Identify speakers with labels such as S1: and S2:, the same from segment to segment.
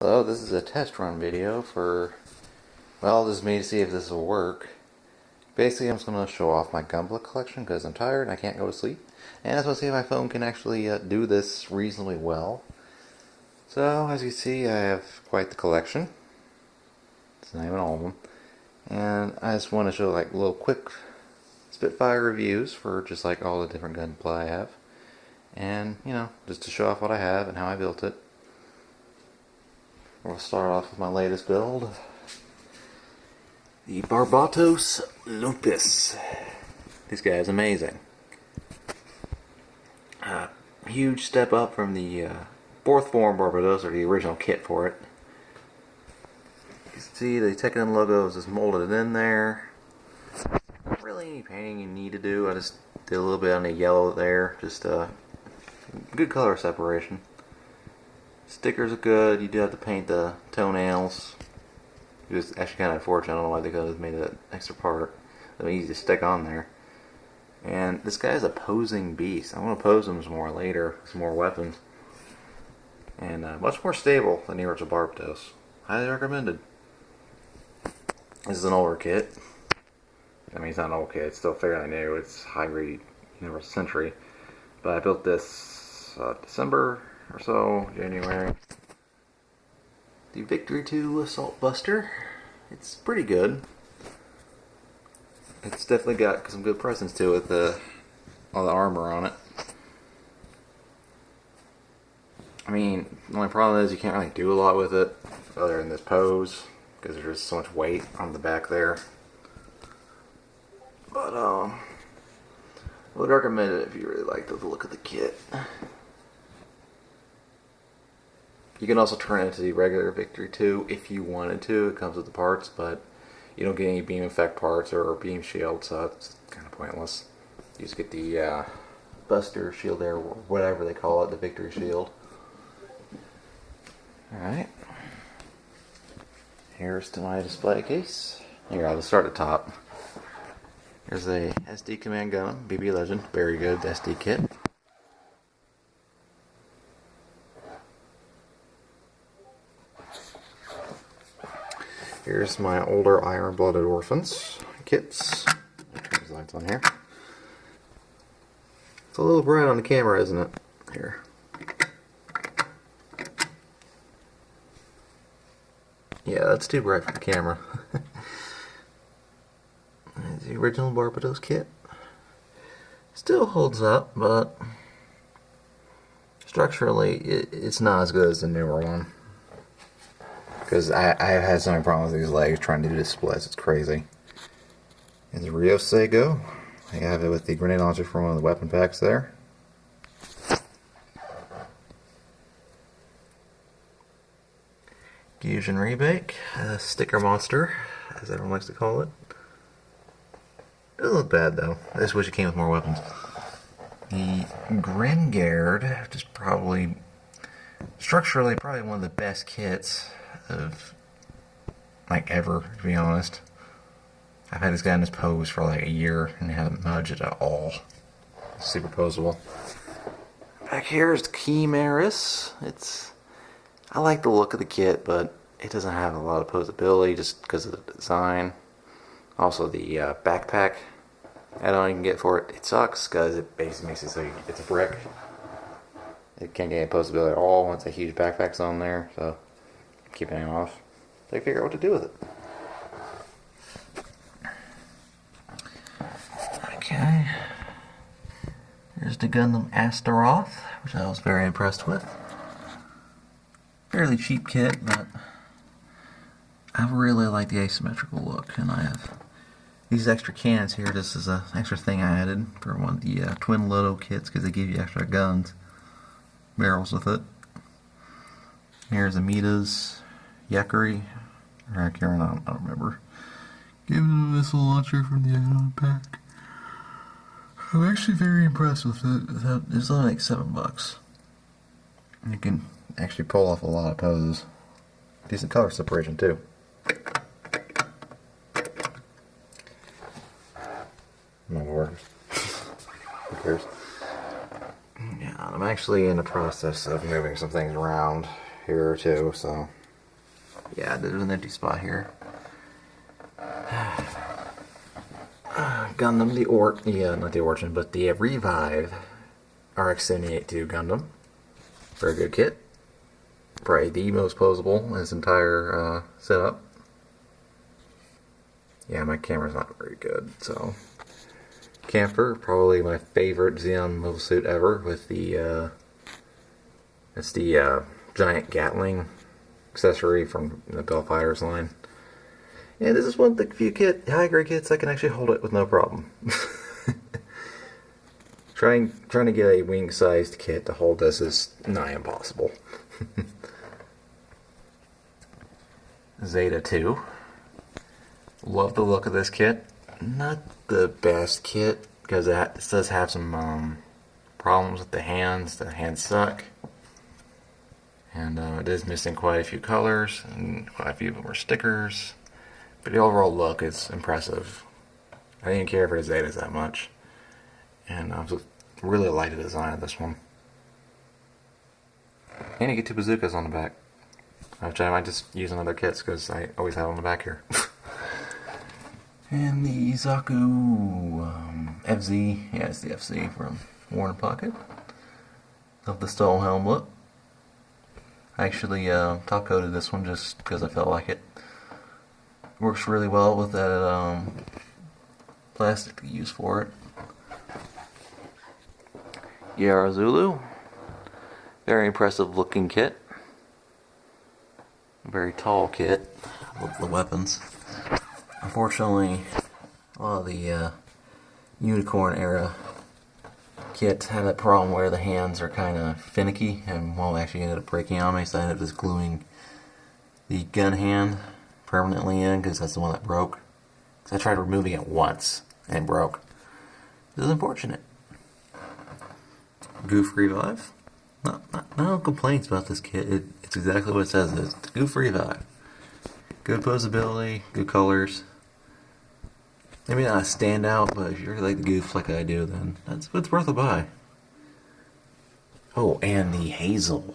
S1: Hello, this is a test run video for, well, this is me to see if this will work. Basically, I'm just going to show off my Gunpla collection because I'm tired and I can't go to sleep. And I just want to see if my phone can actually do this reasonably well. So, as you see, I have quite the collection. It's not even all of them. And I just want to show like little quick Spitfire reviews for just like all the different Gunpla I have. And, you know, just to show off what I have and how I built it. We'll start off with my latest build. The Barbatos Lupus. This guy is amazing. Huge step up from the 4th form Barbatos, or the original kit for it. You can see the Tekken logo is just molded in there. Not really any painting you need to do. I just did a little bit on the yellow there. Just good color separation. Stickers are good. You do have to paint the toenails. It's actually kind of unfortunate. I don't know why they could have made that extra part. It's easy to stick on there. And this guy is a posing beast. I want to pose him some more later, some more weapons. And much more stable than the original Barbatos. Highly recommended. This is an older kit. I mean, it's not an old kit. It's still fairly new. It's high-grade Universal Century. But I built this December or so, January. The Victory 2 Assault Buster. It's pretty good. It's definitely got some good presence to it, all the armor on it. I mean, the only problem is you can't really do a lot with it other than this pose, because there's just so much weight on the back there. But I would recommend it if you really like the look of the kit. You can also turn it into the regular Victory 2 if you wanted to. It comes with the parts, but you don't get any beam effect parts or beam shield, so it's kind of pointless. You just get the Buster shield there, or whatever they call it, the Victory shield. Alright. Here's to my display case. Here, I'll just start at the top. Here's a SD Command Gun, BB Legend, very good SD kit. Here's my older Iron-Blooded Orphans kits. Turn these lights on here. It's a little bright on the camera, isn't it? Here. Yeah, that's too bright for the camera. The original Barbatos kit. Still holds up, but structurally it's not as good as the newer one. Because I've had so many problems with these legs trying to do displays, it's crazy. And the Rio Sego. I have it with the grenade launcher from one of the weapon packs there. Fusion Rebake, Sticker Monster, as everyone likes to call it. It doesn't look bad though. I just wish it came with more weapons. The Grenguard, which is probably, structurally, probably one of the best kits of like ever, to be honest. I've had this guy in this pose for like a year and haven't budged it at all. It's super poseable. Back here is the Chimeris. I like the look of the kit, but it doesn't have a lot of posability just because of the design. Also the backpack add-on you can get for it, it sucks because it basically makes it so it's a brick. It can't get any posability at all once a huge backpack's on there, so keeping it off. So I figure out what to do with it. Okay. Here's the Gundam Astaroth, which I was very impressed with. Fairly cheap kit, but I really like the asymmetrical look, and I have these extra cannons here. This is an extra thing I added for one of the twin Loto kits because they give you extra guns, barrels with it. Here's Amita's Yakuri, or Karen, I don't remember. Gave it a missile launcher from the add-on pack. I'm actually very impressed with it. It's only like $7. You can actually pull off a lot of poses. Decent color separation too. No worries. Who cares? Yeah, I'm actually in the process of moving some things around here too, so Yeah, there's an empty spot here. Gundam, not the Origin, but the Revive RX-78-2 Gundam. Very good kit. Probably the most posable in this entire setup. Yeah, my camera's not very good, so... Camper, probably my favorite Xeon mobile suit ever, with the, it's the giant Gatling accessory from the Bellfighters line. And this is one of the few high-grade kits I can actually hold it with no problem. Trying to get a wing-sized kit to hold this is nigh impossible. Zeta 2. Love the look of this kit. Not the best kit, because it does have some problems with the hands. The hands suck. And it is missing quite a few colors, and quite a few of them are stickers. But the overall look is impressive. I didn't care for the Zetas that much. And I really like the design of this one. And you get 2 bazookas on the back. Which I might just use in other kits, because I always have on the back here. And the Izaku FZ, yeah, it's the FC from Warner Pocket. Love the stall helm look. I actually top coated this one just because I felt like it. Works really well with that plastic to use for it. Yara Zulu. Very impressive looking kit. Very tall kit. Love the weapons. Unfortunately, a lot of the Unicorn era kits had that problem where the hands are kind of finicky, and actually ended up breaking on me, so I ended up just gluing the gun hand permanently in, because that's the one that broke. So I tried removing it once, and it broke. It was unfortunate. Goof Revive. No complaints about this kit. It's exactly what it says it is. It's Goof Revive. Good posability, good colors. Maybe not a standout, but if you really like the Goof like I do, then it's worth a buy. Oh, and the Hazel.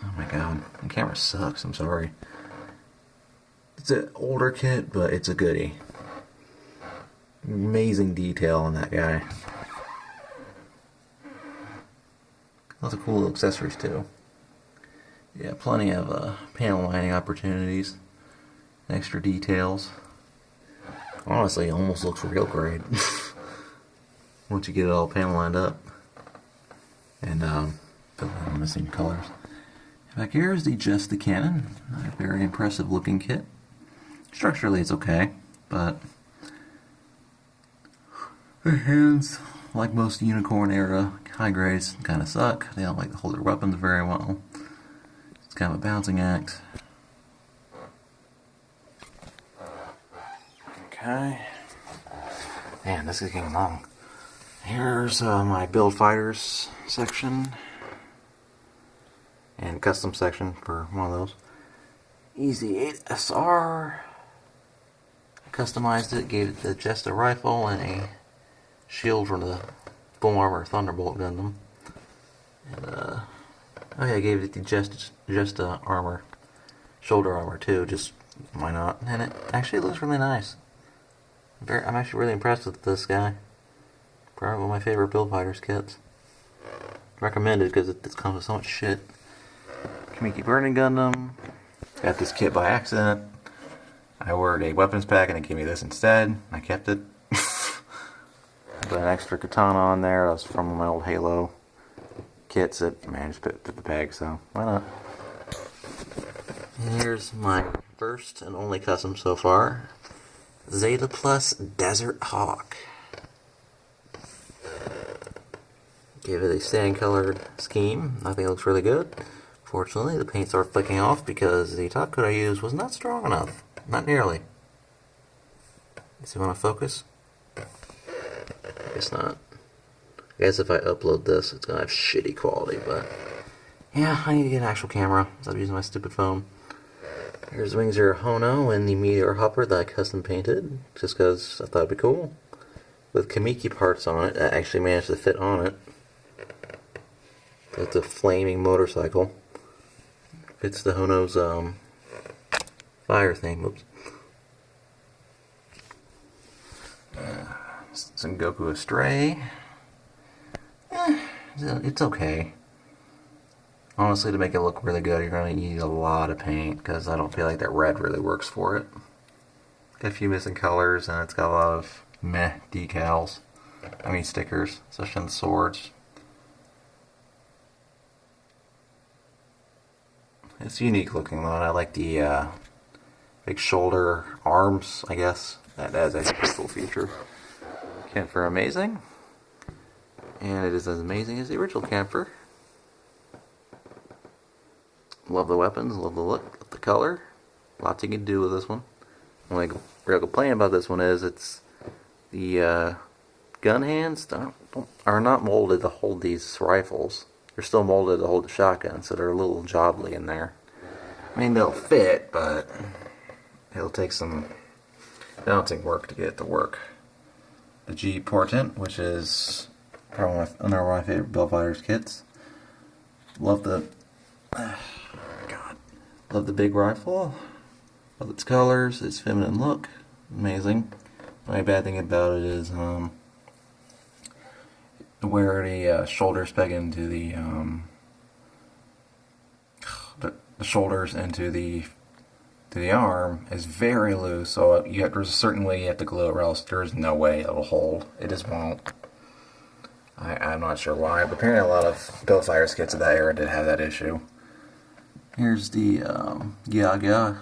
S1: Oh my god, the camera sucks, I'm sorry. It's an older kit, but it's a goodie. Amazing detail on that guy. Lots of cool little accessories too. Yeah, plenty of panel lining opportunities. Extra details. Honestly, it almost looks real great. Once you get it all panel lined up. And fill in the missing colors. Back here is just the cannon. A very impressive looking kit. Structurally it's okay, but the hands, like most Unicorn era high grades, kind of suck. They don't like to hold their weapons very well. It's kind of a bouncing act. Okay. Man, this is getting long. Here's my build fighters section. And custom section for one of those. Easy 8 SR. Customized it, gave it just a rifle and a shield from the full armor Thunderbolt Gundam. And oh yeah, I gave it the just armor, shoulder armor too. Just why not? And it actually looks really nice. I'm actually really impressed with this guy. Probably one of my favorite build fighters kits. Recommended because it comes with so much shit. Kamiki Burning Gundam. Got this kit by accident. I ordered a weapons pack and it gave me this instead. I kept it. Put an extra katana on there. That was from my old Halo kits that I just put the bag, so why not? And here's my first and only custom so far. Zeta Plus Desert Hawk. Give it a sand colored scheme. I think it looks really good. Fortunately, the paints are flicking off because the top coat I used was not strong enough. Not nearly. Does it want to focus? Guess not. I guess if I upload this, it's going to have shitty quality, but yeah, I need to get an actual camera. So I'm using my stupid phone. Here's Wing Zero Hono and the Meteor Hopper that I custom painted, just because I thought it'd be cool. With Kamiki parts on it, I actually managed to fit on it. It's a flaming motorcycle. fits the Hono's fire thing. Oops. Some Goku Astray. It's okay. Honestly, to make it look really good, you're going to need a lot of paint, because I don't feel like that red really works for it. Got a few missing colors, and it's got a lot of meh decals. I mean stickers, especially on the swords. It's unique looking though, and I like the big shoulder arms, I guess. That's a pretty cool feature. Camphor amazing. And it is as amazing as the original Camphor. Love the weapons, love the look, love the color. Lots you can do with this one. The only real complaint about this one is it's the gun hands are not molded to hold these rifles. They're still molded to hold the shotgun, so they're a little jobbly in there. I mean, they'll fit, but it'll take some balancing work to get it to work. The G Portent, which is probably another one of my favorite Build Fighters kits. Love the love the big rifle. Love its colors, its feminine look. Amazing. The only bad thing about it is where the shoulders peg into the shoulders into the arm is very loose. So there's a certain way you have to glue it, or else there's no way it'll hold. It just won't. I'm not sure why, but apparently a lot of Build Fighters kits of that era did have that issue. Here's the Yaga.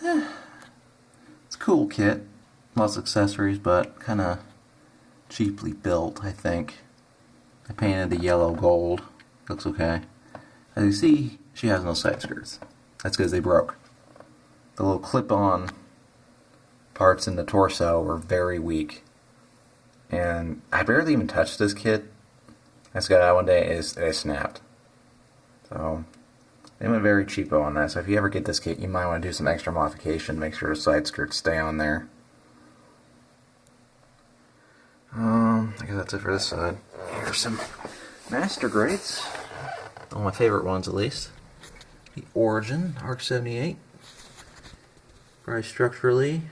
S1: It's a cool kit. Lots of accessories, but kind of cheaply built, I think. I painted the yellow gold. Looks okay. As you see, she has no side skirts. That's because they broke. The little clip-on parts in the torso were very weak. And I barely even touched this kit. I just got it out one day and it snapped. So they went very cheapo on that. So if you ever get this kit, you might want to do some extra modification. Make sure the side skirts stay on there. I guess that's it for this side. Here's some master grades. One of my favorite ones, at least. The Origin Arc 78. Probably structurally,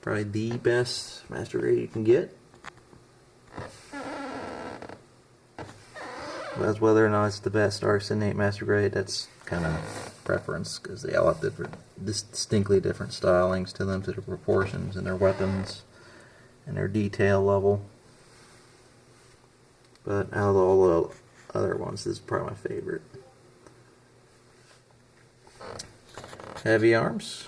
S1: probably the best master grade you can get. As whether or not it's the best Arc 78 master grade, that's kind of preference, because they all have different, distinctly different stylings to them, to their proportions and their weapons and their detail level. But out of all the other ones, this is probably my favorite. Heavy arms.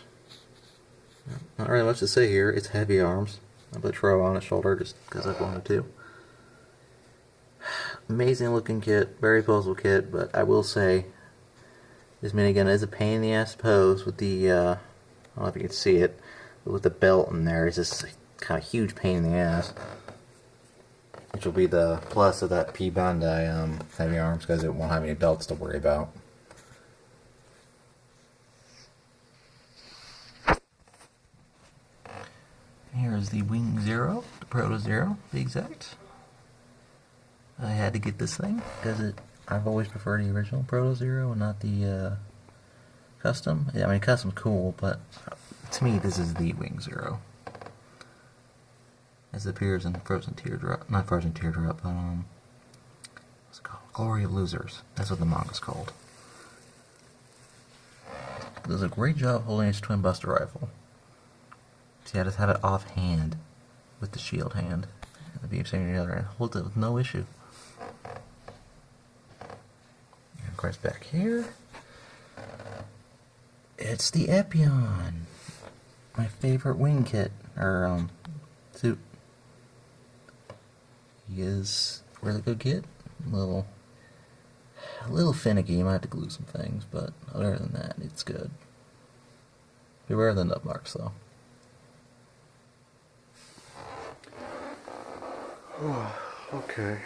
S1: Not really much to say here. It's heavy arms. I put Tro on his shoulder just because I wanted to. Amazing looking kit. Very posable kit, but I will say this minigun is a pain in the ass to pose with the, I don't know if you can see it, but with the belt in there, it's just kind of huge pain in the ass. Which will be the plus of that P Bandai heavy arms, because it won't have any belts to worry about. Here's the Wing Zero, the Proto Zero, to be exact. I had to get this thing because I've always preferred the original Proto Zero and not the custom. Yeah, I mean, custom's cool, but to me, this is the Wing Zero. As it appears in Frozen Teardrop, not Frozen Teardrop, but what's it called? Glory of Losers. That's what the manga's called. It does a great job holding its twin buster rifle. See, I just have it offhand with the shield hand, and the beam sticking together, and holds it with no issue. And of course, back here, it's the Epion, my favorite wing kit or suit. He is a really good kit. A little finicky. You might have to glue some things, but other than that, it's good. Beware of the nub marks, though. Oh, okay.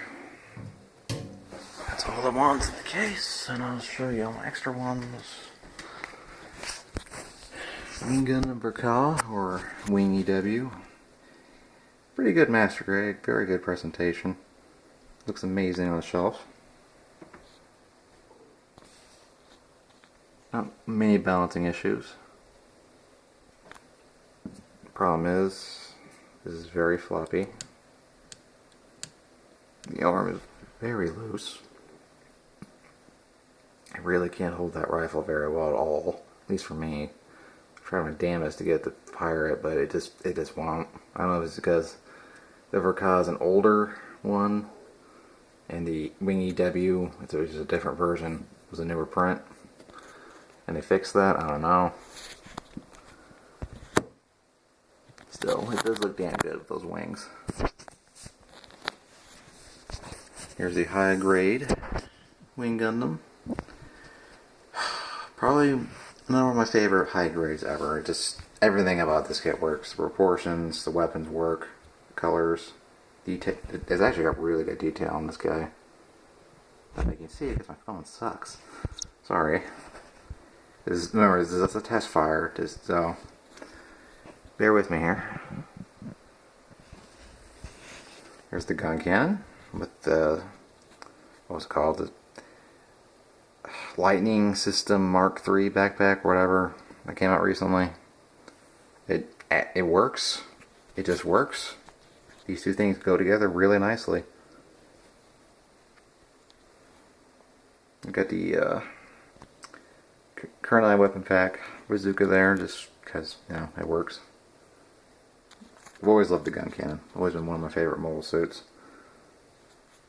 S1: That's all the ones in the case, and I'll show you my extra ones. Wing Gun Burka, or Wing EW. Pretty good master grade, very good presentation. Looks amazing on the shelf. Not many balancing issues. Problem is, this is very floppy. The arm is very loose. I really can't hold that rifle very well at all, at least for me. I'm trying my damnedest to get it to fire it, but it just won't. I don't know if it's because the Verka is an older one, and the Wing EW, which is a different version, was a newer print, and they fixed that. I don't know. Still, it does look damn good with those wings. Here's the high grade Wing Gundam. Probably not one of my favorite high grades ever. Just everything about this kit works. The proportions, the weapons work, colors, detail. It's actually got really good detail on this guy. But I can see it because my phone sucks. Sorry. Remember, this is a Testfire, just so bear with me here. Here's the gun cannon with the, what's it called, the Lightning System Mark III backpack, whatever, that came out recently. It works. It just works. These two things go together really nicely. I've got the Kunai weapon pack bazooka there, just because, you know, it works. I've always loved the gun cannon. Always been one of my favorite mobile suits.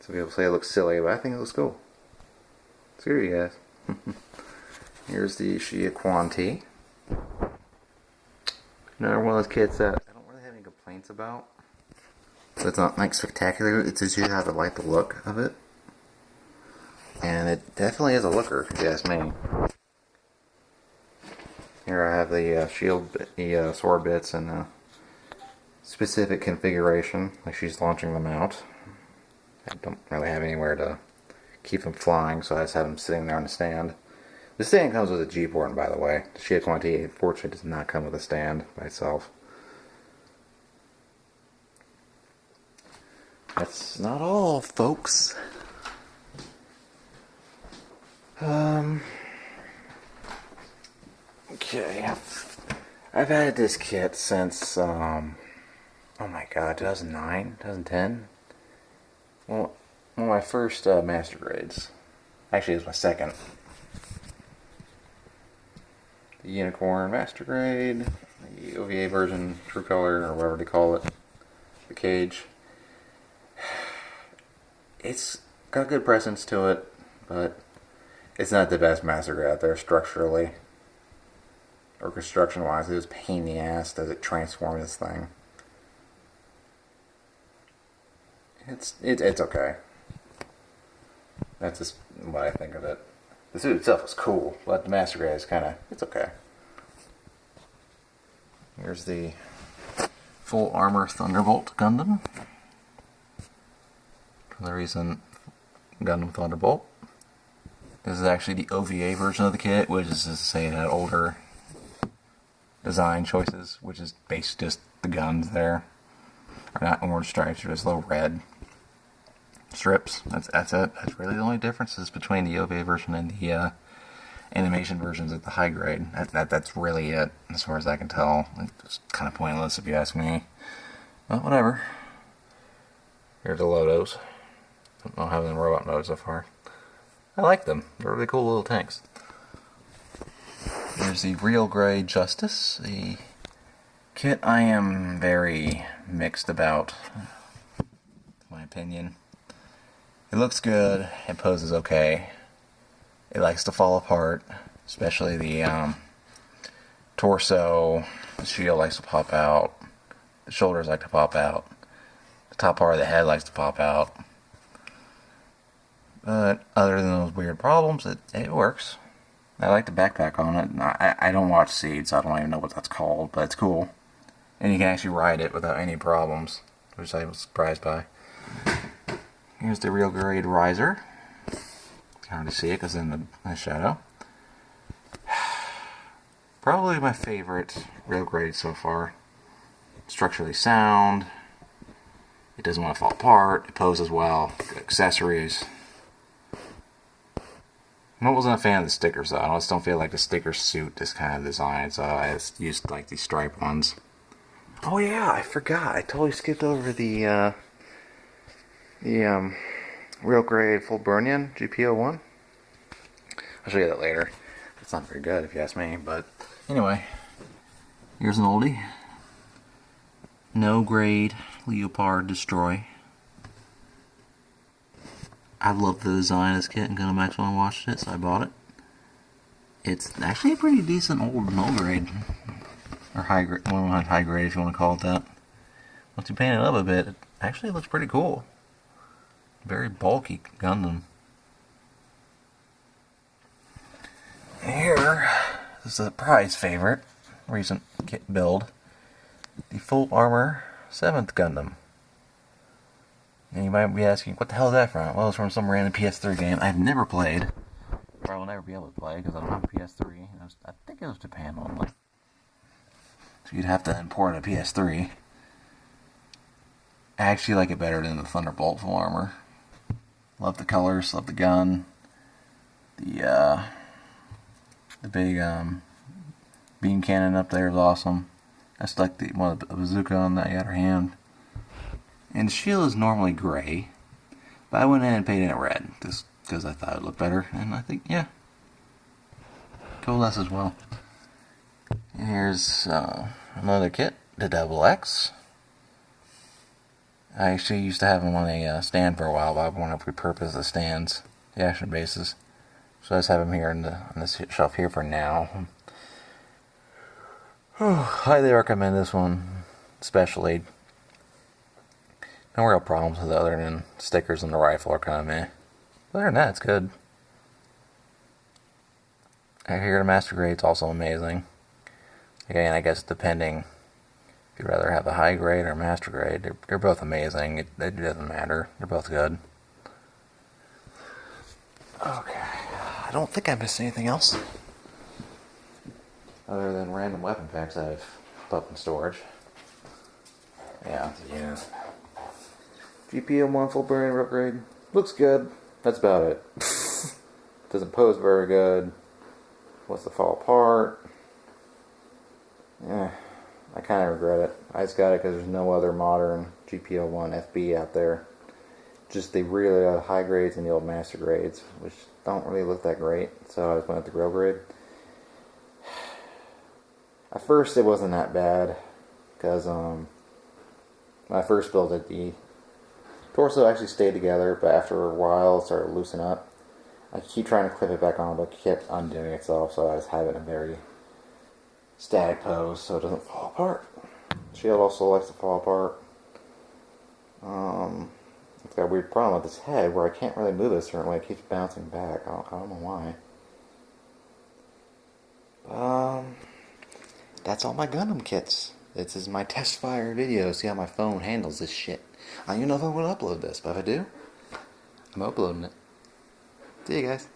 S1: Some people say it looks silly, but I think it looks cool. Screw you guys. Here's the Shia Quanti. Another one of those kits that I don't really have any complaints about. So it's not like spectacular. It's just you have to like the look of it. And it definitely is a looker, if you ask me. Here I have the shield, the sword bits and the specific configuration, like she's launching them out. I don't really have anywhere to keep them flying, so I just have them sitting there on the stand. The stand comes with a G-port, by the way. The Shia Quanti, unfortunately, does not come with a stand by itself. That's not all, folks. Okay, I've had this kit since, oh my god, 2009, 2010? Well, one of my first master grades. Actually, it was my second. The Unicorn Master Grade, the OVA version, True Color, or whatever they call it, the cage. It's got good presence to it, but it's not the best master grade out there structurally. Or construction-wise, it was a pain in the ass as it transformed this thing. It's okay. That's just what I think of it. The suit itself is cool, but the master grade is it's okay. Here's the full armor Thunderbolt Gundam. For the recent Gundam Thunderbolt. This is actually the OVA version of the kit, which is to say it had older design choices, which is basically just the guns there. Are not orange stripes, they're just little red strips. That's it. That's really the only differences between the OVA version and the animation versions at the high grade. That's really it, as far as I can tell. It's kind of pointless if you ask me. But whatever. Here's the Lotos. I don't have them in robot mode so far. I like them. They're really cool little tanks. Here's the Real Grey Justice. The kit I am very mixed about, in my opinion. It looks good, it poses okay. It likes to fall apart, especially the torso. The shield likes to pop out. The shoulders like to pop out. The top part of the head likes to pop out. But other than those weird problems, it works. I like the backpack on it. I don't watch Seed, so I don't even know what that's called, but it's cool. And you can actually ride it without any problems, which I was surprised by. Here's the Real Grade Riser. It's hard to see it because in the shadow. Probably my favorite Real Grade so far. Structurally sound. It doesn't want to fall apart. It poses well. Good accessories. I wasn't a fan of the stickers though. I just don't feel like the sticker suit this kind of design, so I just used like these striped ones. Oh yeah, I forgot. I totally skipped over the real grade full burn-in GP01. I'll show you that later. It's not very good if you ask me, but anyway, here's an oldie. No grade Leopard Destroy. I love the design of this kit and Gundam Max when I watched it, so I bought it. It's actually a pretty decent old no grade. Or high grade, high grade if you want to call it that. Once you paint it up a bit, it actually looks pretty cool. Very bulky Gundam. Here, this is a prize favorite, recent kit build. The Full Armor 7th Gundam. And you might be asking, what the hell is that from? Well, it's from some random PS3 game I've never played. Or I will never be able to play because I don't have a PS3. I think it was Japan only. So you'd have to import a PS3. I actually like it better than the Thunderbolt Full Armor. Love the colors, love the gun. The big beam cannon up there is awesome. That's like the one of the bazooka on that other hand. And the shield is normally gray, but I went in and painted it red just because I thought it looked better, and I think, yeah, coalesce as well. And here's another kit, the Double X. I actually used to have them on a stand for a while, but I want to repurpose the stands, the action bases. So I just have them here on this shelf here for now. Highly recommend this one, especially. No real problems with it other than stickers on the rifle are kind of meh. Other than that, it's good. I hear the Master Grade's also amazing. Again, I guess depending if you'd rather have the high grade or Master Grade, they're both amazing. It doesn't matter. They're both good. Okay. I don't think I missed anything else. Other than random weapon packs I've put up in storage. Yeah. GP01 full burn upgrade. Looks good. That's about it. Doesn't pose very good. Wants to fall apart. Yeah, I kind of regret it. I just got it because there's no other modern GP01 FB out there. Just the really high grades and the old master grades, which don't really look that great. So I just went with the real grade. At first it wasn't that bad because when I first built it, the torso actually stayed together, but after a while it started to loosen up. I keep trying to clip it back on, but it kept undoing itself, so I just have it in a very static pose so it doesn't fall apart. Shield also likes to fall apart. It's got a weird problem with its head where I can't really move it a certain way. It keeps bouncing back. I don't know why. That's all my Gundam kits. This is my Testfire video. See how my phone handles this shit. I don't even know if I'm going to upload this, but if I do, I'm uploading it. See you guys.